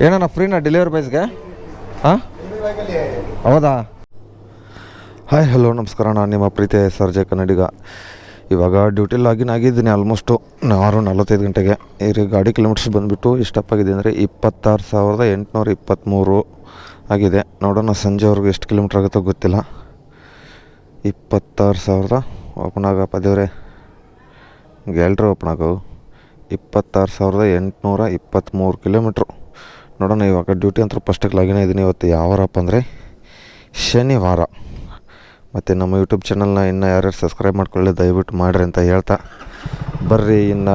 ಏನಣ್ಣ ಫ್ರೀನಾ ಡೆಲಿವರಿ ಬಾಯ್ಸ್ಗೆ? ಹಾಂ, ಹೌದಾ? ಹಾಯ್ ಹಲೋ ನಮಸ್ಕಾರ. ನಾನು ನಿಮ್ಮ ಪ್ರೀತಿಯ ಸರ್ಜೆ ಕನ್ನಡಿಗ. ಇವಾಗ ಡ್ಯೂಟಿ ಲಾಗಿನ್ ಆಗಿದ್ದೀನಿ ಆಲ್ಮೋಸ್ಟು 6:45 ಗಂಟೆಗೆ. ಈಗ ಗಾಡಿ ಕಿಲೋಮೀಟರ್ಸ್ ಬಂದುಬಿಟ್ಟು ಎಷ್ಟಪ್ಪಾಗಿದೆ ಅಂದರೆ 26,823 ಆಗಿದೆ. ನೋಡೋಣ ಸಂಜೆವರೆಗೂ ಎಷ್ಟು ಕಿಲೋಮೀಟ್ರ್ ಆಗುತ್ತೋ ಗೊತ್ತಿಲ್ಲ. 26,000 ಓಪನ್ ಆಗಪ್ಪ ದೇವ್ರೆ, ಗ್ಯಾಲ್ರಿ ಓಪನ್ ಆಗವು. 26,823 ಕಿಲೋಮೀಟ್ರು. ನೋಡೋಣ. ಇವಾಗ ಡ್ಯೂಟಿ ಅಂತೂ ಫಸ್ಟಿಗೆ ಲಾಗಿನ್ ಇದ್ದೀನಿ. ಇವತ್ತು ಯಾವ ವಾರಪ್ಪ ಅಂದರೆ ಶನಿವಾರ. ಮತ್ತು ನಮ್ಮ ಯೂಟ್ಯೂಬ್ ಚಾನಲ್ನ ಇನ್ನೂ ಯಾರ್ಯಾರು ಸಬ್ಸ್ಕ್ರೈಬ್ ಮಾಡ್ಕೊಳ್ಳಿ ದಯವಿಟ್ಟು ಮಾಡಿರಿ ಅಂತ ಹೇಳ್ತಾ ಬರ್ರಿ. ಇನ್ನು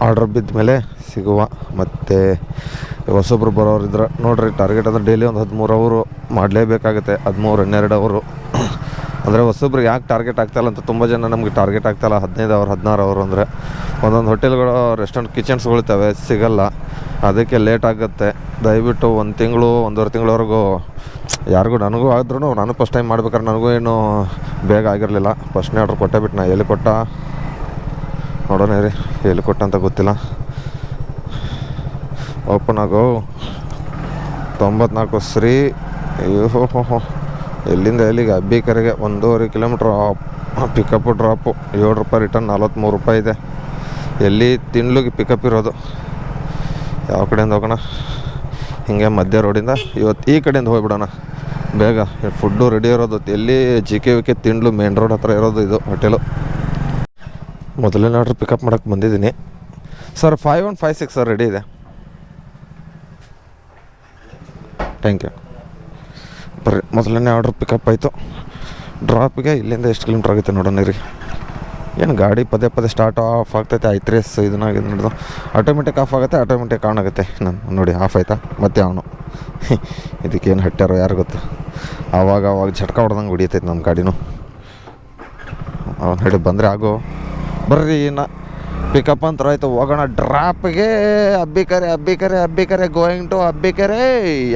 ಆರ್ಡ್ರ್ ಬಿದ್ದ ಮೇಲೆ ಸಿಗುವ. ಮತ್ತು ಹೊಸೊಬ್ರು ಬರೋರು ಇದ್ರೆ ನೋಡಿರಿ, ಟಾರ್ಗೆಟ್ ಅಂದರೆ ಡೈಲಿ ಒಂದು 13 ಅವರು ಮಾಡಲೇಬೇಕಾಗುತ್ತೆ. 13-12 ಅವರು ಅಂದರೆ ಹೊಸೊಬ್ರಿಗೆ ಯಾಕೆ ಟಾರ್ಗೆಟ್ ಆಗ್ತಾಯಿಲ್ಲ ಅಂತ ತುಂಬ ಜನ ನಮಗೆ ಟಾರ್ಗೆಟ್ ಆಗ್ತಾಯಿಲ್ಲ. 15 ಅವರು 16 ಅವರು ಅಂದರೆ ಒಂದೊಂದು ಹೋಟೆಲ್ಗಳು ರೆಸ್ಟೋರೆಂಟ್ ಕಿಚನ್ಸ್ಗಳಿರ್ತವೆ, ಸಿಗಲ್ಲ. ಅದಕ್ಕೆ ಲೇಟ್ ಆಗುತ್ತೆ. ದಯವಿಟ್ಟು 1 ತಿಂಗಳು 1.5 ತಿಂಗಳವರೆಗೂ ಯಾರಿಗೂ, ನನಗೂ ಆದ್ರೂ ನಾನು ಫಸ್ಟ್ ಟೈಮ್ ಮಾಡ್ಬೇಕಾದ್ರೆ ನನಗೂ ಏನು ಬೇಗ ಆಗಿರಲಿಲ್ಲ. ಫಸ್ಟ್ನೇ ಆರ್ಡ್ರ್ ಕೊಟ್ಟೆ ಬಿಟ್ಟು ನಾ ಎಲ್ಲಿ ಕೊಟ್ಟ ನೋಡೋಣ ರೀ, ಎಲ್ಲಿ ಕೊಟ್ಟ ಅಂತ ಗೊತ್ತಿಲ್ಲ. ಓಪನ್ ಆಗೋ 94 ಶ್ರೀ. ಅಯ್ಯೋ ಹೋ ಎಲ್ಲಿಂದ ಎಲ್ಲಿಗೆ ಅಬ್ಬಿಕರೆಗೆ 1.5 ಕಿಲೋಮೀಟ್ರ್ ಪಿಕಪ್ಪು ಡ್ರಾಪು. 7 ರೂಪಾಯಿ ರಿಟರ್ನ್, 43 ರೂಪಾಯಿ ಇದೆ. ಎಲ್ಲಿ ತಿಂಡ್ಲಿಗೆ ಪಿಕಪ್ ಇರೋದು. ಯಾವ ಕಡೆಯಿಂದ ಹೋಗೋಣ? ಹಿಂಗೆ ಮಧ್ಯ ರೋಡಿಂದ ಇವತ್ತು ಈ ಕಡೆಯಿಂದ ಹೋಗ್ಬಿಡೋಣ ಬೇಗ. ಫುಡ್ಡು ರೆಡಿ ಇರೋದು ಎಲ್ಲಿ? JKVK ತಿಂಡ್ಲು ಮೇನ್ ರೋಡ್ ಹತ್ರ ಇರೋದು ಇದು ಹೋಟೆಲು. ಮೊದಲನೇ ಆರ್ಡ್ರ್ ಪಿಕಪ್ ಮಾಡೋಕ್ಕೆ ಬಂದಿದ್ದೀನಿ ಸರ್. 5156 ಸರ್, ರೆಡಿ ಇದೆ. Thank you. ಬರ್ರಿ, ಮೊದಲನೇ ಆರ್ಡ್ರ್ ಪಿಕಪ್ ಆಯಿತು. ಡ್ರಾಪಿಗೆ ಇಲ್ಲಿಂದ ಎಷ್ಟು ಕಿಲೋಮೀಟ್ರ್ ಆಗುತ್ತೆ ನೋಡೋಣ ರೀ. ಏನು ಗಾಡಿ ಪದೇ ಪದೇ ಸ್ಟಾರ್ಟ್ ಆಫ್ ಆಗ್ತೈತೆ. ಆಯ್ತು ರೀ, ಇದನ್ನಾಗಿ ನೋಡಿದು ಆಟೋಮೆಟಿಕ್ ಆಫ್ ಆಗುತ್ತೆ, ಆಟೋಮೆಟಿಕ್ ಆನ್ ಆಗುತ್ತೆ. ನಾನು ನೋಡಿ ಆಫ್ ಆಯ್ತಾ, ಮತ್ತೆ ಅವನು ಇದಕ್ಕೇನು ಹಟ್ಟಾರೋ ಯಾರು ಗೊತ್ತು. ಆವಾಗ ಝಟ್ಕ ಹೊಡೆದಂಗೆ ಹೊಡಿತೈತೆ ನಮ್ಮ ಗಾಡಿನೂ. ಅವ್ನು ಹಿಡಿದು ಬಂದರೆ ಆಗೋ. ಬರ್ರಿ, ಇನ್ನು ಪಿಕಪ್ ಅಂತ ಆಯಿತು. ಹೋಗೋಣ ಡ್ರಾಪ್ಗೆ. ಅಬ್ಬಿಕೆರೆ ಗೋಯಿಂಗ್ ಟು ಅಬ್ಬಿಕೆರೆ.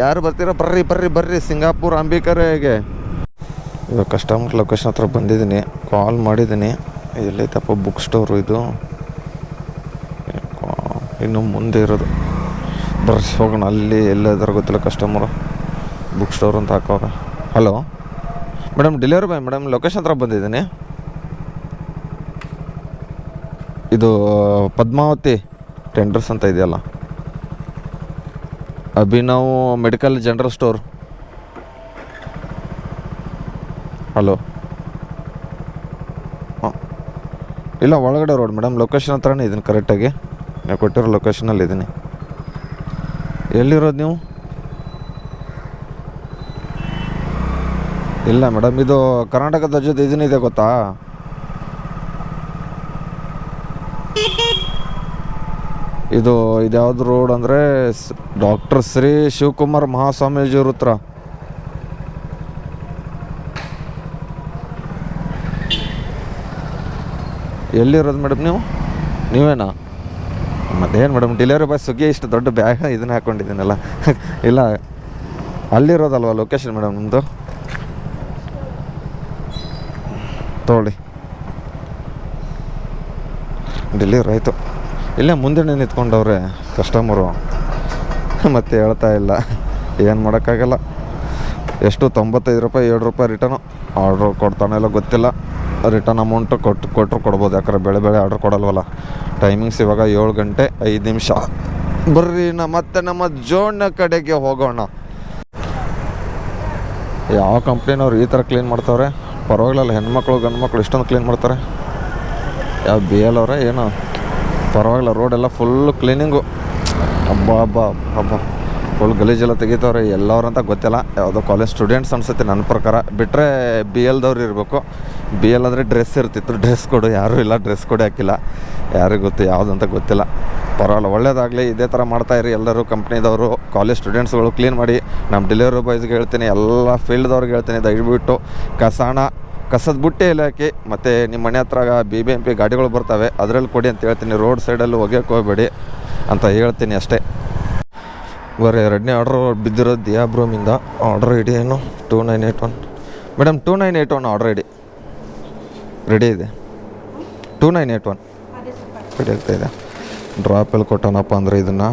ಯಾರು ಬರ್ತೀರೋ ಬರ್ರಿ ಬರ್ರಿ ಬರ್ರಿ, ಸಿಂಗಾಪುರ್ ಅಂಬಿಕೆರೆಗೆ. ಇವಾಗ ಕಸ್ಟಮರ್ ಲೊಕೇಶನ್ ಹತ್ರ ಬಂದಿದ್ದೀನಿ, ಕಾಲ್ ಮಾಡಿದ್ದೀನಿ. ಎಲ್ಲೈತಪ್ಪ ಬುಕ್ ಸ್ಟೋರು ಇದು? ಇನ್ನು ಮುಂದೆ ಇರೋದು. ಬರ್ರಿ ಹೋಗೋಣ. ಅಲ್ಲಿ ಎಲ್ಲಾದ್ರೂ ಗೊತ್ತಿಲ್ಲ ಕಸ್ಟಮರು. ಬುಕ್ ಸ್ಟೋರ್ ಅಂತ ಹಾಕೋವಾಗ. Hello madam, delivery boy madam, location ಹತ್ರ ಬಂದಿದ್ದೀನಿ. ಇದು ಪದ್ಮಾವತಿ ಟೆಂಡರ್ಸ್ ಅಂತ ಇದೆಯಲ್ಲ, Abhinav medical general store. Hello, ಹಾಂ ಇಲ್ಲ, ಒಳಗಡೆ ರೋಡ್ ಮೇಡಮ್. ಲೊಕೇಶನ್ ಹತ್ರನೇ ಇದ್ದೀನಿ ಕರೆಕ್ಟಾಗಿ. ನೀವು ಕೊಟ್ಟಿರೋ ಲೊಕೇಶನಲ್ಲಿ ಇದ್ದೀನಿ. ಎಲ್ಲಿರೋದು ನೀವು? ಇಲ್ಲ ಮೇಡಮ್, ಇದು ಕರ್ನಾಟಕ ಧ್ವಜದ ಇದನ್ನಿದೆ ಗೊತ್ತಾ? ಇದು ಯಾವ್ದು ರೋಡ್ ಅಂದರೆ ಡಾಕ್ಟರ್ ಶ್ರೀ ಶಿವಕುಮಾರ್ ಮಹಾಸ್ವಾಮೀಜಿಯವ್ರ ಹತ್ರ. ಎಲ್ಲಿರೋದು ಮೇಡಮ್ ನೀವು? ನೀವೇನಾ? ಮತ್ತೇನು ಮೇಡಮ್, ಡೆಲಿವರಿ ಬಾಯ್ ಸುಗ್ಗಿ ಇಷ್ಟು ದೊಡ್ಡ ಬ್ಯಾಗ್ ಇದನ್ನ ಹಾಕ್ಕೊಂಡಿದ್ದೀನಲ್ಲ. ಇಲ್ಲ, ಅಲ್ಲಿರೋದಲ್ವ ಲೊಕೇಶನ್ ಮೇಡಮ್ ನಿಮ್ಮದು? ತೊಗೊಳ್ಳಿ, ಡೆಲಿವರಿ ಆಯಿತು. ಇಲ್ಲೇ ಮುಂದೆ ನಿಂತ್ಕೊಂಡವ್ರೆ ಕಸ್ಟಮರು. ಮತ್ತೆ ಹೇಳ್ತಾ ಇಲ್ಲ, ಏನು ಮಾಡೋಕ್ಕಾಗಲ್ಲ. ಎಷ್ಟು? 95 ರೂಪಾಯಿ, 7 ರೂಪಾಯಿ ರಿಟರ್ನು. ಆರ್ಡ್ರು ಕೊಡ್ತಾನೆ ಇಲ್ಲ ಗೊತ್ತಿಲ್ಲ. ರಿಟರ್ನ್ ಅಮೌಂಟು ಕೊಟ್ಟರು ಕೊಡ್ಬೋದು, ಯಾಕಂದ್ರೆ ಬೆಳೆ ಆರ್ಡ್ರ್ ಕೊಡಲ್ವಲ್ಲ. ಟೈಮಿಂಗ್ಸ್ ಇವಾಗ 7 ಗಂಟೆ 5 ನಿಮಿಷ. ಬರ್ರಿ ಮತ್ತೆ ನಮ್ಮ ಜೋಣ್ನ ಕಡೆಗೆ ಹೋಗೋಣ. ಯಾವ ಕಂಪ್ನಿನವ್ರು ಈ ಥರ ಕ್ಲೀನ್ ಮಾಡ್ತಾವ್ರೆ? ಪರವಾಗಿಲ್ಲ, ಹೆಣ್ಮಕ್ಳು ಗಂಡು ಮಕ್ಳು ಇಷ್ಟೊಂದು ಕ್ಲೀನ್ ಮಾಡ್ತಾರೆ. ಯಾವ BL ಅವರೇ ಏನೋ, ಪರವಾಗಿಲ್ಲ. ರೋಡೆಲ್ಲ ಫುಲ್ಲು ಕ್ಲೀನಿಂಗು. ಹಬ್ಬ ಫುಲ್ ಗಲೀಜೆಲ್ಲ ತೆಗಿತಾವ್ರೆ. ಎಲ್ಲವ್ರಂತ ಗೊತ್ತಿಲ್ಲ, ಯಾವುದೋ ಕಾಲೇಜ್ ಸ್ಟೂಡೆಂಟ್ಸ್ ಅನ್ಸುತ್ತೆ ನನ್ನ ಪ್ರಕಾರ. ಬಿಟ್ಟರೆ BLದವ್ರು ಇರಬೇಕು. BL ಅಂದರೆ ಡ್ರೆಸ್ ಇರ್ತಿತ್ತು, ಡ್ರೆಸ್ ಕೋಡು ಯಾರೂ ಇಲ್ಲ, ಡ್ರೆಸ್ ಕೋಡ್ ಹಾಕಿಲ್ಲ. ಯಾರಿಗೂ ಗೊತ್ತು ಯಾವುದಂತ ಗೊತ್ತಿಲ್ಲ. ಪರವಾಗಿಲ್ಲ, ಒಳ್ಳೇದಾಗಲಿ. ಇದೇ ಥರ ಮಾಡ್ತಾಯಿರಿ ಎಲ್ಲರೂ. ಕಂಪ್ನಿದವರು, ಕಾಲೇಜ್ ಸ್ಟೂಡೆಂಟ್ಸ್ಗಳು ಕ್ಲೀನ್ ಮಾಡಿ. ನಮ್ಮ ಡೆಲಿವರಿ ಬಾಯ್ಸ್ಗೆ ಹೇಳ್ತೀನಿ, ಎಲ್ಲ ಫೀಲ್ಡ್ದವ್ರಿಗೆ ಹೇಳ್ತೀನಿ, ದಯವಿಟ್ಟು ಕಸದ ಬುಟ್ಟಿ ಇಲಾಖೆ ಮತ್ತು ನಿಮ್ಮ ಮನೆ ಹತ್ರ BBMP ಗಾಡಿಗಳು ಬರ್ತವೆ, ಅದರಲ್ಲಿ ಕೊಡಿ ಅಂತ ಹೇಳ್ತೀನಿ. ರೋಡ್ ಸೈಡಲ್ಲಿ ಒಗೆಯೋಕ್ಕೆ ಹೋಗಬೇಡಿ ಅಂತ ಹೇಳ್ತೀನಿ ಅಷ್ಟೇ. ಬರೀ 2ನೇ ಆರ್ಡ್ರ್ ಬಿದ್ದಿರೋದು ದಿಯಾಬ್ರೂಮಿಂದ. ಆರ್ಡ್ರ್ ಐಡಿ ಏನು? 2981 ಮೇಡಮ್. 2981 ಆರ್ಡ್ರ್ ಐಡಿ ರೆಡಿ ಇದೆ. 2981 ರೆಡಿ ಆಗ್ತಾಯಿದೆ. ಡ್ರಾಪಲ್ಲಿ ಕೊಟ್ಟನಪ್ಪ ಅಂದರೆ ಇದನ್ನು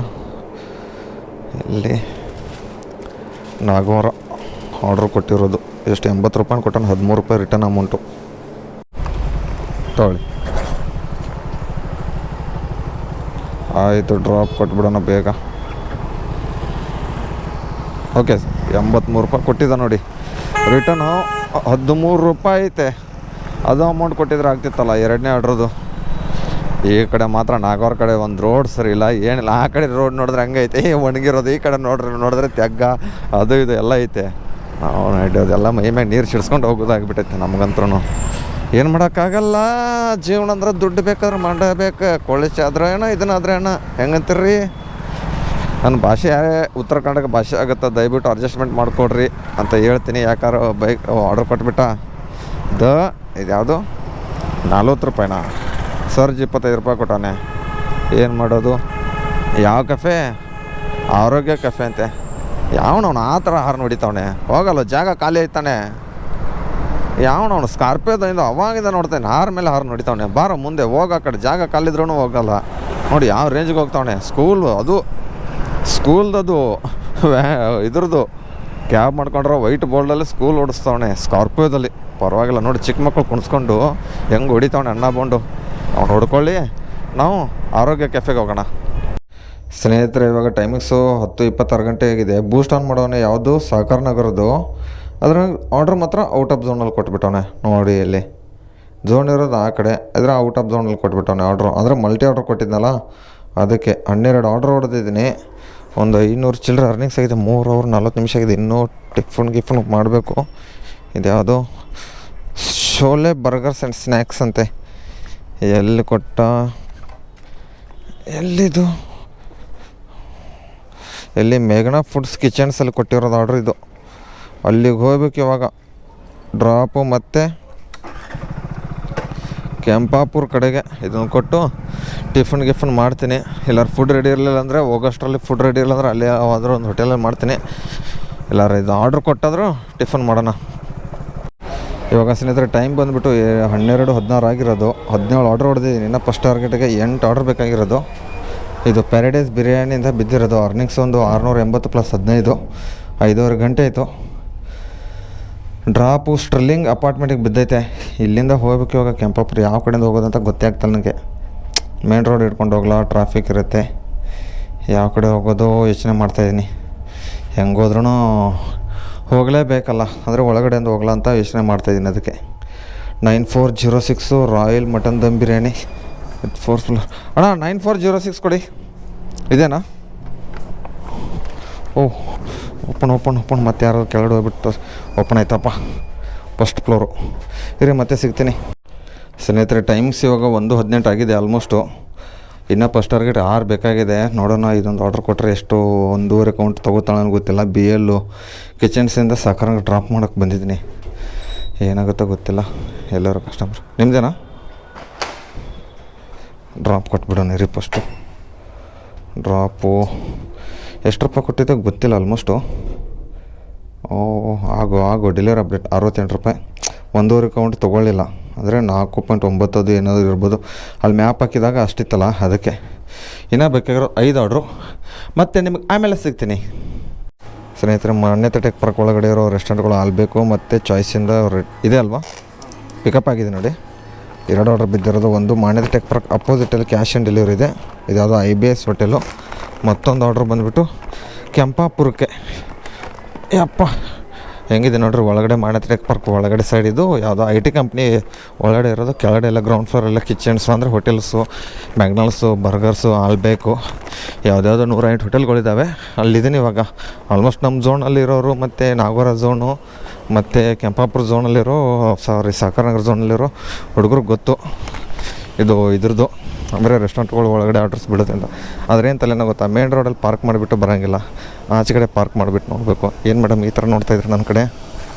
ಇಲ್ಲಿ ನಾಗವಾರ ಆರ್ಡ್ರ್ ಕೊಟ್ಟಿರೋದು ಎಷ್ಟು 80 ರೂಪಾಯಿ ಕೊಟ್ಟಾನ, 13 ರೂಪಾಯಿ ರಿಟರ್ನ್ ಅಮೌಂಟು. ತೊಗೊಳ್ಳಿ. ಆಯಿತು, ಡ್ರಾಪ್ ಕೊಟ್ಬಿಡೋಣ ಬೇಗ. ಓಕೆ, 83 ರೂಪಾಯಿ ಕೊಟ್ಟಿದ್ದ ನೋಡಿ. ರಿಟರ್ನು 13 ರೂಪಾಯಿ ಐತೆ. ಅದು ಅಮೌಂಟ್ ಕೊಟ್ಟಿದ್ರೆ ಆಗ್ತಿತ್ತಲ್ಲ ಎರಡನೇ ಆರ್ಡ್ರದು. ಈ ಕಡೆ ಮಾತ್ರ ನಾಗವಾರ ಕಡೆ ಒಂದು ರೋಡ್ ಸರಿ ಇಲ್ಲ, ಏನಿಲ್ಲ. ಆ ಕಡೆ ರೋಡ್ ನೋಡಿದ್ರೆ ಹಂಗೈತೆ ಒಣಗಿರೋದು, ಈ ಕಡೆ ನೋಡಿದ್ರೆ ತೆಗ್ಗ ಅದು ಇದು ಎಲ್ಲ ಐತೆ. ನಾವು ನಡೆಯೋದೆಲ್ಲ ಮೈ ಮ್ಯಾಗ ನೀರು ಸಿಡ್ಸ್ಕೊಂಡು ಹೋಗೋದಾಗ್ಬಿಟ್ಟೈತೆ ನಮಗಂತೂ. ಏನು ಮಾಡೋಕ್ಕಾಗಲ್ಲ, ಜೀವನ ಅಂದ್ರೆ ದುಡ್ಡು ಬೇಕಾದ್ರೆ ಮಾಡಬೇಕು. ಕೊಳ್ಳಿಸಿ ಆದ್ರೆ ಏನೋ ಇದನ್ನಾದ್ರೆ ಏನೋ, ಹೆಂಗಂತೀರ್ರಿ? ನನ್ನ ಭಾಷೆ ಉತ್ತರ ಕನ್ನಡ ಭಾಷೆ ಆಗುತ್ತೆ, ದಯವಿಟ್ಟು ಅಡ್ಜಸ್ಟ್ಮೆಂಟ್ ಮಾಡಿಕೊಡ್ರಿ ಅಂತ ಹೇಳ್ತೀನಿ. ಯಾಕಾರ ಬೈಕ್ ಆರ್ಡ್ರ್ ಕೊಟ್ಬಿಟ್ಟ ಇದು ಯಾವುದು 40 ರೂಪಾಯಿನಾ ಸರ್ಜ್ 25 ರೂಪಾಯಿ ಕೊಟ್ಟಾನೆ. ಏನು ಮಾಡೋದು? ಯಾವ ಕೆಫೆ? ಆರೋಗ್ಯ ಕೆಫೆ ಅಂತೆ. ಯಾವನವನು ಆ ಥರ ಹಾರ್ನ್ ಹೊಡಿತಾವನೆ? ಹೋಗಲ್ಲ, ಜಾಗ ಖಾಲಿ ಐತಾನೆ. ಯಾವನವನು ಸ್ಕಾರ್ಪಿಯೋದಿಂದ ಅವಾಗಿಂದ ನೋಡ್ತಾನೆ, ಹಾರ್ ಮೇಲೆ ಹಾರ್ನ್ ಹೊಡಿತಾವನೆ. ಬಾರ ಮುಂದೆ ಹೋಗ, ಆ ಕಡೆ ಜಾಗ ಖಾಲಿದ್ರೂ ಹೋಗಲ್ಲ. ನೋಡಿ ಯಾವ ರೇಂಜ್ಗೆ ಹೋಗ್ತಾವನೆ. ಸ್ಕೂಲ್ದದು ಇದ್ರದ್ದು ಕ್ಯಾಬ್ ಮಾಡ್ಕೊಂಡ್ರೆ ವೈಟ್ ಬೋರ್ಡಲ್ಲಿ ಸ್ಕೂಲ್ ಓಡಿಸ್ತಾವನೆ ಸ್ಕಾರ್ಪಿಯೋದಲ್ಲಿ. ಪರವಾಗಿಲ್ಲ ನೋಡಿ, ಚಿಕ್ಕ ಮಕ್ಕಳು ಕುಣಿಸ್ಕೊಂಡು ಹೆಂಗೆ ಹೊಡಿತಾವನೆ ಅಣ್ಣ ಬೋಂಡು. ಅವ್ನು ಹೊಡ್ಕೊಳ್ಳಿ, ನಾವು ಆರೋಗ್ಯ ಕೆಫೆಗೆ ಹೋಗೋಣ. ಸ್ನೇಹಿತರೆ, ಇವಾಗ ಟೈಮಿಂಗ್ಸು 10:26 ಗಂಟೆ ಆಗಿದೆ. ಬೂಸ್ಟ್ ಆನ್ ಮಾಡೋನೆ ಯಾವುದು ಸಹಕಾರ ನಗರದ್ದು. ಅದ್ರ ಆರ್ಡ್ರ್ ಮಾತ್ರ ಔಟ್ ಆಫ್ ಝೋನಲ್ಲಿ ಕೊಟ್ಬಿಟ್ಟವನೆ ನೋಡಿ. ಇಲ್ಲಿ ಝೋನ್ ಇರೋದು ಆ ಕಡೆ, ಅದರ ಔಟ್ ಆಫ್ ಝೋನಲ್ಲಿ ಕೊಟ್ಬಿಟ್ಟವನೆ ಆರ್ಡ್ರು. ಅಂದರೆ ಮಲ್ಟಿ ಆರ್ಡ್ರ್ ಕೊಟ್ಟಿದ್ನಲ್ಲ, ಅದಕ್ಕೆ 12 ಆರ್ಡ್ರ್ ಹೊಡೆದಿದ್ದೀನಿ. ಒಂದು 500 ಚಿಲ್ಲರೆ ಅರ್ನಿಂಗ್ಸ್ ಆಗಿದೆ. 3 ಅವರ್ 40 ನಿಮಿಷ ಆಗಿದೆ. ಇನ್ನೂ ಟಿಫನ್ ಮಾಡಬೇಕು. ಇದ್ಯಾವುದು ಶೋಲೆ ಬರ್ಗರ್ಸ್ ಆ್ಯಂಡ್ ಸ್ನ್ಯಾಕ್ಸ್ ಅಂತೆ. ಎಲ್ಲಿ ಕೊಟ್ಟ? ಎಲ್ಲಿದು? ಎಲ್ಲಿ? ಮೇಘನಾ ಫುಡ್ಸ್ ಕಿಚನ್ಸಲ್ಲಿ ಕೊಟ್ಟಿರೋದು ಆರ್ಡ್ರ್ ಇದು. ಅಲ್ಲಿಗೆ ಹೋಗ್ಬೇಕು ಇವಾಗ. ಡ್ರಾಪು ಮತ್ತು ಕೆಂಪಾಪುರ ಕಡೆಗೆ ಇದನ್ನು ಕೊಟ್ಟು ಟಿಫನ್ ಮಾಡ್ತೀನಿ. ಎಲ್ಲರೂ ಫುಡ್ ರೆಡಿ ಇರಲಿಲ್ಲ ಅಂದರೆ, ಹೋಗೋಷ್ಟರಲ್ಲಿ ಫುಡ್ ರೆಡಿ ಇಲ್ಲ ಅಂದರೆ ಅಲ್ಲೇ ಯಾವಾದರೂ ಒಂದು ಹೋಟೆಲಲ್ಲಿ ಮಾಡ್ತೀನಿ. ಎಲ್ಲರೂ ಇದು ಆರ್ಡ್ರ್ ಕೊಟ್ಟಾದರೂ ಟಿಫನ್ ಮಾಡೋಣ. ಇವಾಗ ಸ್ನೇಹಿತರೆ ಟೈಮ್ ಬಂದುಬಿಟ್ಟು 12:16 ಆಗಿರೋದು. 17 ಆರ್ಡ್ರ್ ಹೊಡೆದಿದ್ದೀನಿ. ಇನ್ನು ಫಸ್ಟ್ ಟಾರ್ಗೆಟಿಗೆ 8 ಆರ್ಡ್ರ್ ಬೇಕಾಗಿರೋದು. ಇದು ಪ್ಯಾರಡೈಸ್ ಬಿರಿಯಾನಿಯಿಂದ ಬಿದ್ದಿರೋದು. ಅರ್ನಿಂಗ್ಸ್ ಒಂದು 680 ಪ್ಲಸ್ 15, 5:30 ಗಂಟೆ ಆಯಿತು. ಡ್ರಾಪು ಸ್ಟ್ರಲ್ಲಿಂಗ್ ಅಪಾರ್ಟ್ಮೆಂಟಿಗೆ ಬಿದ್ದೈತೆ. ಇಲ್ಲಿಂದ ಹೋಗ್ಬೇಕು ಇವಾಗ ಕೆಂಪಾಪುರ. ಯಾವ ಕಡೆಯಿಂದ ಹೋಗೋದಂತ ಗೊತ್ತೇ ಆಗ್ತಲ್ಲ ನನಗೆ. ಮೇನ್ ರೋಡ್ ಹಿಡ್ಕೊಂಡು ಹೋಗ್ಲಾ, ಟ್ರಾಫಿಕ್ ಇರುತ್ತೆ. ಯಾವ ಕಡೆ ಹೋಗೋದು ಯೋಚನೆ ಮಾಡ್ತಾಯಿದ್ದೀನಿ. ಹೆಂಗೋದ್ರೂ ಹೋಗಲೇಬೇಕಲ್ಲ, ಅಂದರೆ ಒಳಗಡೆಯಿಂದ ಹೋಗ್ಲಾ ಅಂತ ಯೋಚನೆ ಮಾಡ್ತಾಯಿದ್ದೀನಿ. ಅದಕ್ಕೆ 9406 royal mutton dum biryani 4th floor. ಅಣ್ಣ 9406 ಕೊಡಿ. ಇದೇನಾ? ಓಹ್, ಓಪನ್ ಮತ್ತೆ ಯಾರು ಕೆಳಗಡೆ ಹೋಗ್ಬಿಟ್ಟು ಓಪನ್ ಆಯ್ತಪ್ಪ. ಫಸ್ಟ್ ಫ್ಲೋರು ಇರಿ, ಮತ್ತೆ ಸಿಗ್ತೀನಿ. ಸ್ನೇಹಿತರೆ ಟೈಮ್ಸ್ ಇವಾಗ 1:18 ಆಗಿದೆ ಆಲ್ಮೋಸ್ಟು. ಇನ್ನು ಫಸ್ಟ್ ಟಾರ್ಗೆಟ್ 6 ಬೇಕಾಗಿದೆ. ನೋಡೋಣ, ಇದೊಂದು ಆರ್ಡ್ರ್ ಕೊಟ್ಟರೆ ಎಷ್ಟು 1.5 ಕೌಂಟ್ ತೊಗೋತಾಳೆ ನನಗೆ ಗೊತ್ತಿಲ್ಲ. BL ಕಿಚನ್ಸಿಂದ ಸಕಾರಂಗೆ ಡ್ರಾಪ್ ಮಾಡೋಕ್ಕೆ ಬಂದಿದ್ದೀನಿ. ಏನಾಗುತ್ತೋ ಗೊತ್ತಿಲ್ಲ. ಎಲ್ಲರೂ ಕಸ್ಟಮರ್ ನಿಮ್ಮದೇನಾ? ಡ್ರಾಪ್ ಕೊಟ್ಬಿಡೋಣ ರೀ ಫಸ್ಟು. ಡ್ರಾಪು ಎಷ್ಟು ರೂಪಾಯಿ ಕೊಟ್ಟಿದ್ದೆ ಗೊತ್ತಿಲ್ಲ. ಆಲ್ಮೋಸ್ಟು ಆಗೋ ಡೆಲಿವರಿ ಅಪ್ಡೇಟ್ 68 ರೂಪಾಯಿ. 1.5 ಕೌಂಟ್ ತೊಗೊಳ್ಳಿಲ್ಲ, ಅಂದರೆ 4.9 ಅದು ಏನಾದರೂ ಇರ್ಬೋದು. ಅಲ್ಲಿ ಮ್ಯಾಪ್ ಹಾಕಿದಾಗ ಅಷ್ಟಿತ್ತಲ್ಲ, ಅದಕ್ಕೆ. ಇನ್ನೂ ಬೇಕಾಗಿರೋ 5 ಆರ್ಡ್ರು. ಮತ್ತು ನಿಮಗೆ ಆಮೇಲೆ ಸಿಗ್ತೀನಿ. ಸ್ನೇಹಿತರೆ, ಮಾನ್ಯತೆ ಟೆಕ್ ಪಾರ್ಕ್ ಒಳಗಡೆ ಇರೋ ರೆಸ್ಟೋರೆಂಟ್ಗಳು ಆಲ್ಬೇಕು ಮತ್ತು ಚಾಯ್ಸಿಂದ ಇದೆ ಅಲ್ವಾ, ಪಿಕಪ್ ಆಗಿದೆ ನೋಡಿ. 2 ಆರ್ಡ್ರ್ ಬಿದ್ದಿರೋದು. ಒಂದು ಮಾನ್ಯತೆ ಟೆಕ್ ಪಾರ್ಕ್ ಅಪೋಸಿಟಲ್ಲಿ ಕ್ಯಾಶ್ ಆನ್ ಡೆಲಿವರಿ ಇದೆ. ಇದ್ಯಾವುದೋ IBS ಹೋಟೆಲು. ಮತ್ತೊಂದು ಆರ್ಡ್ರ್ ಬಂದುಬಿಟ್ಟು ಕೆಂಪಾಪುರಕ್ಕೆ. ಯಪ್ಪ ಹೆಂಗಿದೆ ನೋಡ್ರಿ ಒಳಗಡೆ. ಮಾನ್ಯತೆ ಟೆಕ್ ಪಾರ್ಕ್ ಒಳಗಡೆ ಸೈಡ್ ಇದು ಯಾವುದೋ IT ಕಂಪ್ನಿ ಒಳಗಡೆ ಇರೋದು. ಕೆಳಗಡೆ ಎಲ್ಲ ಗ್ರೌಂಡ್ ಫ್ಲೋರ್ ಎಲ್ಲ ಕಿಚನ್ಸು, ಅಂದರೆ ಹೋಟೆಲ್ಸು, ಮ್ಯಾಕ್ಡೊನಾಲ್ಡ್ಸು, ಬರ್ಗರ್ಸು, ಆಲ್ಬೇಕು, ಯಾವುದ್ಯಾವುದೋ 108 ಹೋಟೆಲ್ಗಳಿದ್ದಾವೆ. ಅಲ್ಲಿದ್ದೀನಿ ಇವಾಗ. ಆಲ್ಮೋಸ್ಟ್ ನಮ್ಮ ಝೋನಲ್ಲಿರೋರು ಮತ್ತು ನಾಗವಾರ ಝೋನು ಮತ್ತು ಕೆಂಪಾಪುರ ಝೋನಲ್ಲಿರೋ ಸಹಕಾರ ನಗರ ಝೋನಲ್ಲಿರೋ ಹುಡುಗರಿಗೆ ಗೊತ್ತು ಇದು ಇದ್ರದ್ದು, ಅಂದರೆ ರೆಸ್ಟೋರೆಂಟ್ಗಳು ಒಳಗಡೆ ಆರ್ಡರ್ಸ್ ಬಿಡುತ್ತೆ ಅಂತ. ಆದರೆ ಏನು ತಲೆನೋ ಗೊತ್ತಾ, ಮೇನ್ ರೋಡಲ್ಲಿ ಪಾರ್ಕ್ ಮಾಡಿಬಿಟ್ಟು ಬರೋಂಗಿಲ್ಲ, ಆಚೆ ಕಡೆ ಪಾರ್ಕ್ ಮಾಡಿಬಿಟ್ಟು ನೋಡಬೇಕು. ಏನು ಮೇಡಮ್ ಈ ಥರ ನೋಡ್ತಾಯಿದ್ರು ನನ್ನ ಕಡೆ?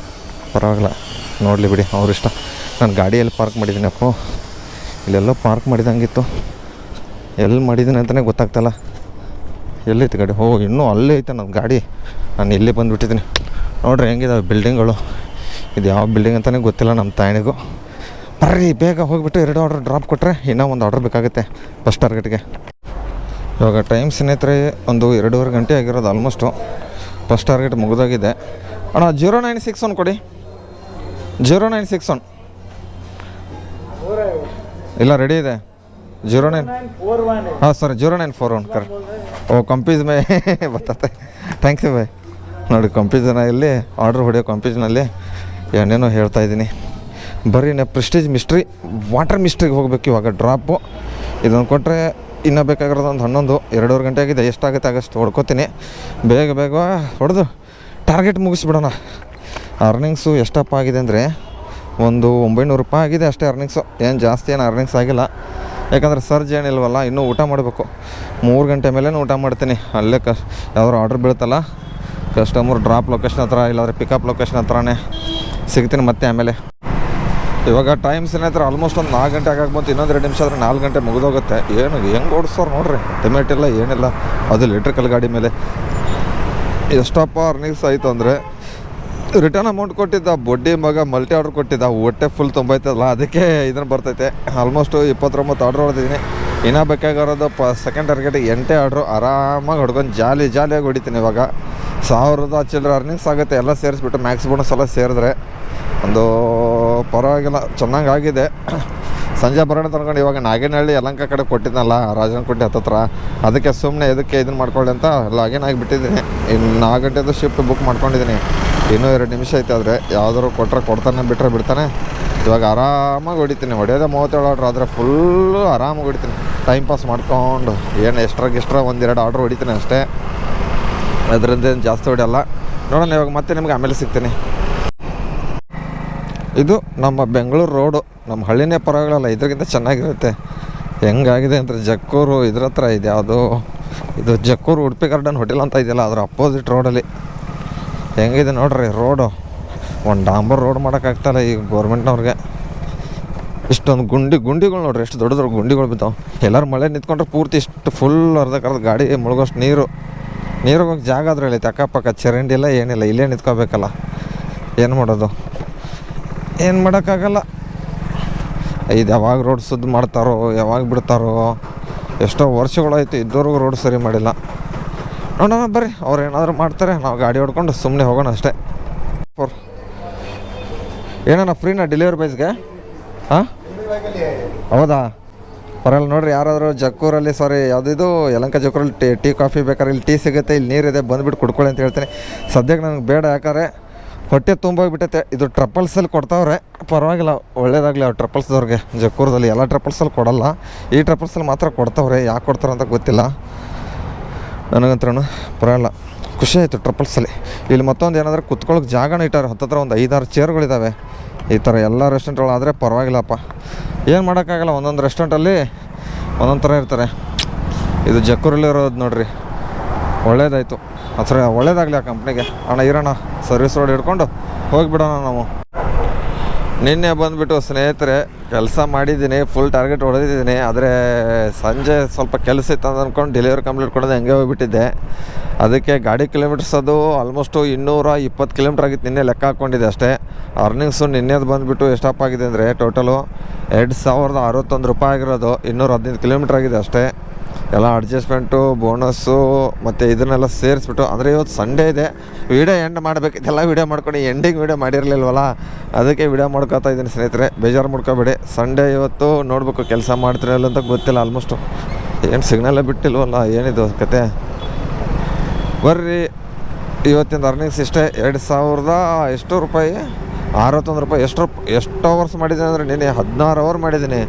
ಪರವಾಗಿಲ್ಲ, ನೋಡಲಿ ಬಿಡಿ, ಅವ್ರಿಷ್ಟ. ನಾನು ಗಾಡಿಯಲ್ಲಿ ಪಾರ್ಕ್ ಮಾಡಿದ್ದೀನಿ. ಅಪ್ಪೋ, ಇಲ್ಲೆಲ್ಲೋ ಪಾರ್ಕ್ ಮಾಡಿದಂಗಿತ್ತು. ಎಲ್ಲಿ ಮಾಡಿದ್ದೀನಿ ಅಂತಲೇ ಗೊತ್ತಾಗ್ತಲ್ಲ. ಎಲ್ಲೈತೆ ಗಾಡಿ? ಇನ್ನೂ ಅಲ್ಲೇ ಐತೆ ನನ್ನ ಗಾಡಿ. ನಾನು ಇಲ್ಲೇ ಬಂದುಬಿಟ್ಟಿದ್ದೀನಿ. ನೋಡ್ರಿ ಹೆಂಗಿದಾವೆ ಬಿಲ್ಡಿಂಗ್ಗಳು. ಇದು ಯಾವ ಬಿಲ್ಡಿಂಗ್ ಅಂತಲೇ ಗೊತ್ತಿಲ್ಲ ನಮ್ಮ ತಾಯಿನಿಗೂ. ಬರ್ರಿ ಬೇಗ ಹೋಗಿಬಿಟ್ಟು 2 ಆರ್ಡ್ರ್ ಡ್ರಾಪ್ ಕೊಟ್ಟರೆ ಇನ್ನೂ ಒಂದು ಆರ್ಡ್ರ್ ಬೇಕಾಗುತ್ತೆ ಫಸ್ಟ್ ಟಾರ್ಗೆಟ್ಗೆ. ಇವಾಗ ಟೈಮ್ ಸ್ನೇಹಿತರೆ ಒಂದು 2.5 ಗಂಟೆ ಆಗಿರೋದು ಆಲ್ಮೋಸ್ಟು. ಫಸ್ಟ್ ಟಾರ್ಗೆಟ್ ಮುಗಿದೋಗಿದೆ ಅಣ್ಣ. 0961 ಕೊಡಿ. 0961 ಇಲ್ಲ ರೆಡಿ ಇದೆ. 09 ಹಾಂ ಸರ್ 0941 ಕರೆಕ್ಟ್. ಓ ಕಂಪೀಸ್ ಮೇ ಬರ್ತತೆ. Thanks you bye. ನೋಡಿ ಕಂಪೀಸನಲ್ಲಿ ಆರ್ಡ್ರ್ ಹೊಡೆಯೋ ಕಂಪೀಸ್ನಲ್ಲಿ ಏನೇನೋ ಹೇಳ್ತಾಯಿದ್ದೀನಿ. ಬರೀ ಪ್ರೆಸ್ಟೀಜ್ ಮಿಸ್ಟ್ರಿ ವಾಟರ್ ಮಿಸ್ಟ್ರಿಗೆ ಹೋಗ್ಬೇಕು ಇವಾಗ ಡ್ರಾಪು. ಇದನ್ನು ಕೊಟ್ಟರೆ ಇನ್ನೂ ಬೇಕಾಗಿರೋದು ಒಂದು 2.5 ಗಂಟೆ ಆಗಿದೆ. ಎಷ್ಟಾಗುತ್ತೆ ಆಗಷ್ಟು ಹೊಡ್ಕೋತೀನಿ. ಬೇಗ ಬೇಗ ಹೊಡೆದು ಟಾರ್ಗೆಟ್ ಮುಗಿಸ್ಬಿಡೋಣ. ಅರ್ನಿಂಗ್ಸು ಎಷ್ಟಪ್ಪ ಆಗಿದೆ ಅಂದರೆ ಒಂದು 900 ರೂಪಾಯಿ ಆಗಿದೆ ಅಷ್ಟೇ ಅರ್ನಿಂಗ್ಸು. ಏನು ಜಾಸ್ತಿ ಏನು ಅರ್ನಿಂಗ್ಸ್ ಆಗಿಲ್ಲ, ಯಾಕಂದರೆ ಸರ್ಜ್ ಏನಿಲ್ವಲ್ಲ. ಇನ್ನೂ ಊಟ ಮಾಡಬೇಕು. 3 ಗಂಟೆ ಮೇಲೆ ಊಟ ಮಾಡ್ತೀನಿ. ಅಲ್ಲೇ ಯಾವ್ದಾರು ಆರ್ಡ್ರ್ ಬೀಳುತ್ತಲ್ಲ ಕಸ್ಟಮರ್ ಡ್ರಾಪ್ ಲೊಕೇಶನ್ ಹತ್ರ ಇಲ್ಲಾಂದರೆ ಪಿಕಪ್ ಲೊಕೇಶನ್ ಹತ್ರನೇ ಸಿಗ್ತೀನಿ ಮತ್ತೆ ಆಮೇಲೆ. ಇವಾಗ ಟೈಮ್ಸ್ ಏನಾಯ್ತಾರೆ ಆಲ್ಮೋಸ್ಟ್ ಒಂದು 4 ಗಂಟೆ ಆಗಾಗ್ಬಂತು. ಇನ್ನೊಂದು 2 ನಿಮಿಷ ಆದರೆ 4 ಗಂಟೆ ಮುಗಿದೋಗುತ್ತೆ. ಏನು ಹೆಂಗೆ ಓಡಿಸೋರು ನೋಡ್ರಿ. ಟಿಮೆಟ್ ಇಲ್ಲ ಏನಿಲ್ಲ, ಅದು ಎಲೆಕ್ಟ್ರಿಕಲ್ ಗಾಡಿ ಮೇಲೆ. ಎಷ್ಟಪ್ಪ ಅರ್ನಿಂಗ್ಸ್ ಆಯಿತು ಅಂದರೆ ರಿಟರ್ನ್ ಅಮೌಂಟ್ ಕೊಟ್ಟಿದ್ದ ಬಡ್ಡಿ ಮಗ ಮಲ್ಟಿ ಆರ್ಡ್ರ್ ಕೊಟ್ಟಿದ್ದ. ಹೊಟ್ಟೆ ಫುಲ್ ತುಂಬೈತಲ್ಲ, ಅದಕ್ಕೆ ಇದನ್ನು ಬರ್ತೈತೆ. ಆಲ್ಮೋಸ್ಟು 29 ಆರ್ಡ್ರ್ ಹೊಡೆದಿದ್ದೀನಿ. ಇನ್ನೂ ಬೇಕಾಗಿರೋದು ಸೆಕೆಂಡ್ ಟಾರ್ಗೆಟಿಗೆ 8 ಆರ್ಡ್ರು ಆರಾಮಾಗಿ ಹೊಡ್ಕೊಂಡು ಜಾಲಿಯಾಗಿ ಹೊಡಿತೀನಿ. ಇವಾಗ 1000 ಚಿಲ್ಲರೆ ಅರ್ನಿಂಗ್ಸ್ ಆಗುತ್ತೆ. ಎಲ್ಲ ಸೇರಿಸ್ಬಿಟ್ಟು ಮ್ಯಾಕ್ಸ್ ಬೋನಸ್ ಎಲ್ಲ ಸೇರಿದ್ರೆ ಒಂದು ಪರವಾಗಿಲ್ಲ ಚೆನ್ನಾಗಿ ಆಗಿದೆ. ಸಂಜೆ ಬರೋಣ ತನ್ಕೊಂಡು ಇವಾಗ ನಾಗೇನಹಳ್ಳಿ ಯಲಹಂಕ ಕಡೆ ಕೊಟ್ಟಿದ್ನಲ್ಲ ರಾಜನಕೋಟೆ ಹತ್ತತ್ರ, ಅದಕ್ಕೆ ಸುಮ್ಮನೆ ಇದಕ್ಕೆ ಇದನ್ನು ಮಾಡ್ಕೊಳ್ಳಿ ಅಂತ ಲಾಗಿನ್ ಆಗಿಬಿಟ್ಟಿದ್ದೀನಿ. ಇನ್ನು 4 ಗಂಟೆದು ಶಿಫ್ಟ್ ಬುಕ್ ಮಾಡ್ಕೊಂಡಿದ್ದೀನಿ. ಇನ್ನೂ 2 ನಿಮಿಷ ಐತೆ. ಆದರೆ ಯಾವ್ದಾದ್ರು ಕೊಡ್ತಾನೆ ಬಿಟ್ಟರೆ ಬಿಡ್ತಾನೆ. ಇವಾಗ ಆರಾಮಾಗಿ ಹೊಡಿತೀನಿ. ಹೊಡೆಯೋದೇ 37 ಆರ್ಡ್ರ್ ಆದರೆ ಫುಲ್ಲು ಆರಾಮಾಗಿ ಹೊಡಿತೀನಿ. ಟೈಮ್ ಪಾಸ್ ಮಾಡ್ಕೊಂಡು ಏನು ಎಕ್ಸ್ಟ್ರಾ 1-2 ಆರ್ಡ್ರ್ ಹೊಡಿತೀನಿ ಅಷ್ಟೇ. ಅದರಿಂದ ಏನು ಜಾಸ್ತಿ ಹೊಡೆಯಲ್ಲ. ನೋಡೋಣ ಇವಾಗ ಮತ್ತೆ ನಿಮ್ಗೆ ಆಮೇಲೆ ಸಿಗ್ತೀನಿ. ಇದು ನಮ್ಮ ಬೆಂಗಳೂರು ರೋಡು. ನಮ್ಮ ಹಳ್ಳಿನೇ ಪರವಾಗಿಲ್ಲ, ಇದ್ರಿಗಿಂತ ಚೆನ್ನಾಗಿರುತ್ತೆ. ಹೆಂಗಾಗಿದೆ ಅಂದರೆ ಜಕ್ಕೂರು ಇದ್ರ ಹತ್ರ ಇದೆ ಯಾವುದು ಇದು ಜಕ್ಕೂರು ಉಡುಪಿ ಗಾರ್ಡನ್ ಹೋಟೆಲ್ ಅಂತ ಇದೆಯಲ್ಲ, ಅದರ ಅಪೋಸಿಟ್ ರೋಡಲ್ಲಿ ಹೆಂಗಿದೆ ನೋಡ್ರಿ ರೋಡು. ಒಂದು ಡಾಂಬರ್ ರೋಡ್ ಮಾಡೋಕ್ಕಾಗ್ತಾಯಿಲ್ಲ ಈಗ ಗೌರ್ಮೆಂಟ್ನವ್ರಿಗೆ. ಇಷ್ಟೊಂದು ಗುಂಡಿಗಳು ನೋಡ್ರಿ, ಎಷ್ಟು ದೊಡ್ಡ ಗುಂಡಿಗಳು ಬಿದ್ದಾವೆ. ಎಲ್ಲರೂ ಮಳೆ ನಿಂತ್ಕೊಂಡ್ರೆ ಪೂರ್ತಿ ಇಷ್ಟು ಫುಲ್ ಅರ್ಧ ಗಾಡಿ ಮುಳುಗೋಷ್ಟು ನೀರಿಗೆ ಹೋಗಿ ಜಾಗ ಆದ್ರೆ ಹೇಳೈತೆ. ಅಕ್ಕಪಕ್ಕ ಚರಂಡಿ ಇಲ್ಲ ಏನಿಲ್ಲ, ಇಲ್ಲೇ ನಿಂತ್ಕೋಬೇಕಲ್ಲ. ಏನು ಮಾಡೋದು, ಏನು ಮಾಡೋಕ್ಕಾಗಲ್ಲ. ಇದು ಯಾವಾಗ ರೋಡ್ ಸುದ್ದು ಮಾಡ್ತಾರೋ ಯಾವಾಗ ಬಿಡ್ತಾರೋ. ಎಷ್ಟೋ ವರ್ಷಗಳಾಯಿತು ಇದ್ದವ್ರಿಗೂ ರೋಡ್ ಸರಿ ಮಾಡಿಲ್ಲ. ನೋಡೋಣ ಬರ್ರಿ, ಅವ್ರು ಏನಾದರೂ ಮಾಡ್ತಾರೆ, ನಾವು ಗಾಡಿ ಹೊಡ್ಕೊಂಡು ಸುಮ್ಮನೆ ಹೋಗೋಣ ಅಷ್ಟೇ. ಏನಣ್ಣ ಫ್ರೀನಾ ಡೆಲಿವರಿ ಬಾಯ್ಸ್ಗೆ? ಹಾಂ ಹೌದಾ, ಪರವಾಗಿಲ್ಲ ನೋಡಿರಿ. ಯಾರಾದರೂ ಜಕ್ಕೂರಲ್ಲಿ ಯಾವುದಿದು ಯಲಹಂಕ ಜಕ್ಕೂರಲ್ಲಿ ಟೀ ಕಾಫಿ ಬೇಕಾದ್ರೆ ಇಲ್ಲಿ ಟೀ ಸಿಗುತ್ತೆ, ಇಲ್ಲಿ ನೀರಿದೆ, ಬಂದುಬಿಟ್ಟು ಕುಡ್ಕೊಳ್ಳಿ ಅಂತ ಹೇಳ್ತೀನಿ. ಸದ್ಯಕ್ಕೆ ನನಗೆ ಬೇಡ, ಯಾಕಂದರೆ ಹೊಟ್ಟೆ ತುಂಬೋಗ್ಬಿಟ್ಟೈತೆ. ಇದು ಟ್ರಪಲ್ಸಲ್ಲಿ ಕೊಡ್ತಾವ್ರೆ, ಪರವಾಗಿಲ್ಲ ಒಳ್ಳೇದಾಗಲಿ ಅವ್ರು ಟ್ರಪಲ್ಸ್ದವ್ರಿಗೆ. ಜಕ್ಕೂರದಲ್ಲಿ ಎಲ್ಲ ಟ್ರಪಲ್ಸಲ್ಲಿ ಕೊಡಲ್ಲ, ಈ ಟ್ರಪಲ್ಸಲ್ಲಿ ಮಾತ್ರ ಕೊಡ್ತಾವ್ರೆ. ಯಾಕೆ ಕೊಡ್ತಾರೆ ಅಂತ ಗೊತ್ತಿಲ್ಲ ನನಗಂತೂ. ಪರವಾಗಿಲ್ಲ, ಖುಷಿ ಆಯಿತು ಟ್ರಪಲ್ಸಲ್ಲಿ. ಇಲ್ಲಿ ಮತ್ತೊಂದು ಏನಾದರೂ ಕುತ್ಕೊಳ್ಳೋಕೆ ಜಾಗನೂ ಇಟ್ಟಾರೆ. ಹತ್ತತ್ರ ಒಂದು 5-6 ಚೇರ್ಗಳಿದ್ದಾವೆ. ಈ ಥರ ಎಲ್ಲ ರೆಸ್ಟೋರೆಂಟ್ಗಳಾದರೆ ಪರವಾಗಿಲ್ಲಪ್ಪ. ಏನು ಮಾಡೋಕ್ಕಾಗಲ್ಲ, ಒಂದೊಂದು ರೆಸ್ಟೋರೆಂಟಲ್ಲಿ ಒಂದೊಂದು ಥರ ಇರ್ತಾರೆ. ಇದು ಜಕ್ಕೂರಲ್ಲಿ ಇರೋದು ನೋಡಿರಿ, ಒಳ್ಳೇದಾಯಿತು. ಸರಿ ಒಳ್ಳೇದಾಗಲಿ ಆ ಕಂಪ್ನಿಗೆ. ಅಣ್ಣ ಇರೋಣ, ಸರ್ವಿಸ್ ರೋಡ್ ಹಿಡ್ಕೊಂಡು ಹೋಗಿಬಿಡೋಣ ನಾವು. ನಿನ್ನೆ ಬಂದುಬಿಟ್ಟು ಸ್ನೇಹಿತರೆ ಕೆಲಸ ಮಾಡಿದ್ದೀನಿ, ಫುಲ್ ಟಾರ್ಗೆಟ್ ಹೊಡೆದಿದ್ದೀನಿ. ಆದರೆ ಸಂಜೆ ಸ್ವಲ್ಪ ಕೆಲಸ ಇತ್ತು ಅಂತ ಅಂದ್ಕೊಂಡು ಡೆಲಿವರಿ ಕಂಪ್ಲೀಟ್ ಕೊಡೋದು ಹಂಗೆ ಹೋಗಿಬಿಟ್ಟಿದ್ದೆ. ಅದಕ್ಕೆ ಗಾಡಿ ಕಿಲೋಮೀಟರ್ಸ್ ಅದು ಆಲ್ಮೋಸ್ಟು 220 ಕಿಲೋಮೀಟ್ರ್ ಆಗಿತ್ತು. ನಿನ್ನೆ ಲೆಕ್ಕ ಹಾಕ್ಕೊಂಡಿದ್ದೆ ಅಷ್ಟೇ. ಅರ್ನಿಂಗ್ಸು ನಿನ್ನೆದು ಬಂದುಬಿಟ್ಟು ಎಷ್ಟಪ್ಪ ಆಗಿದೆ ಅಂದರೆ ಟೋಟಲು 2061 ರೂಪಾಯಿ ಆಗಿರೋದು. 215 ಕಿಲೋಮೀಟ್ರ್ ಆಗಿದೆ ಅಷ್ಟೇ. ಎಲ್ಲ ಅಡ್ಜಸ್ಟ್ಮೆಂಟು ಬೋನಸ್ಸು ಮತ್ತು ಇದನ್ನೆಲ್ಲ ಸೇರಿಸ್ಬಿಟ್ಟು. ಅಂದರೆ ಇವತ್ತು ಸಂಡೇ ಇದೆ, ವೀಡಿಯೋ ಎಂಡ್ ಮಾಡಬೇಕು. ಇದೆಲ್ಲ ವೀಡಿಯೋ ಮಾಡ್ಕೊಂಡು ಎಂಡಿಂಗ್ ವೀಡಿಯೋ ಮಾಡಿರಲಿಲ್ವಲ್ಲ, ಅದಕ್ಕೆ ವೀಡಿಯೋ ಮಾಡ್ಕೊತಾ ಇದ್ದೀನಿ ಸ್ನೇಹಿತರೆ. ಬೇಜಾರು ಮಾಡ್ಕೋಬೇಡಿ. ಸಂಡೇ ಇವತ್ತು ನೋಡಬೇಕು ಕೆಲಸ ಮಾಡ್ತಿರಲ್ಲ ಅಂತ ಗೊತ್ತಿಲ್ಲ. ಆಲ್ಮೋಸ್ಟು ಏನು ಸಿಗ್ನಲ್ಲೇ ಬಿಟ್ಟಿಲ್ವಲ್ಲ, ಏನಿದು ಕತೆ. ಬರ್ರಿ, ಇವತ್ತಿನ ಅರ್ನಿಂಗ್ಸ್ ಇಷ್ಟೇ. 2000 ಎಷ್ಟು ರೂಪಾಯಿ 61 ರೂಪಾಯಿ. ಎಷ್ಟು ಅವರ್ಸ್ ಮಾಡಿದ್ದೀನಿ ಅಂದರೆ ನಿನ್ನೆ 16 ಅವರ್ ಮಾಡಿದ್ದೀನಿ.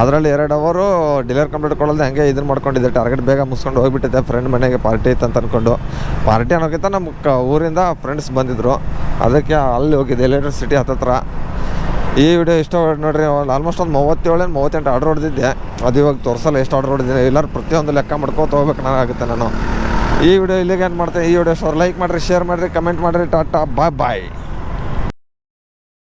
ಅದರಲ್ಲಿ 2 ಅವರು ಡೆಲಿವರಿ ಕಂಪ್ಲೀಟ್ ಕೊಡೋದು ಹಂಗೆ ಇದನ್ನು ಮಾಡ್ಕೊಂಡಿದ್ದೆ. ಟಾರ್ಗೆಟ್ ಬೇಗ ಮುಗಿಸ್ಕೊಂಡು ಹೋಗಿಬಿಟ್ಟಿದ್ದೆ. ಫ್ರೆಂಡ್ ಮನೆಗೆ ಪಾರ್ಟಿ ಇತ್ತು ಅಂತ ಅಂದ್ಕೊಂಡು. ಪಾರ್ಟಿ ಅನ್ನೋಕ್ಕಿಂತ ನಮ್ಮ ಊರಿಂದ ಫ್ರೆಂಡ್ಸ್ ಬಂದಿದ್ದರು, ಅದಕ್ಕೆ ಅಲ್ಲಿ ಹೋಗಿದ್ದೆ ಎಲೆಕ್ಟ್ರಿಸಿಟಿ ಹತ್ತತ್ರ. ಈ ವಿಡಿಯೋ ಇಷ್ಟ ನೋಡಿರಿ. ಆಲ್ಮೋಸ್ಟ್ ಒಂದು 37-38 ಆರ್ಡ್ರ್ ಹೊಡೆದಿದ್ದೆ. ಅದು ಇವಾಗ ತೋರಿಸಲ್ಲ ಎಷ್ಟು ಆರ್ಡ್ರ್ ಹೊಡೆದಿದ್ದೀನಿ. ಎಲ್ಲರೂ ಪ್ರತಿಯೊಂದು ಲೆಕ್ಕ ಮಾಡ್ಕೋತ ಹೋಗ್ಬೇಕು ಆಗುತ್ತೆ ನಾನು. ಈ ವಿಡಿಯೋ ಇಲ್ಲಿಗೆ ಏನು ಮಾಡ್ತೇನೆ. ಈ ವಿಡಿಯೋ ಲೈಕ್ ಮಾಡಿರಿ, ಶೇರ್ ಮಾಡಿರಿ, ಕಮೆಂಟ್ ಮಾಡಿರಿ. ಟಾಟಾ ಬಾಯ್ ಬಾಯ್.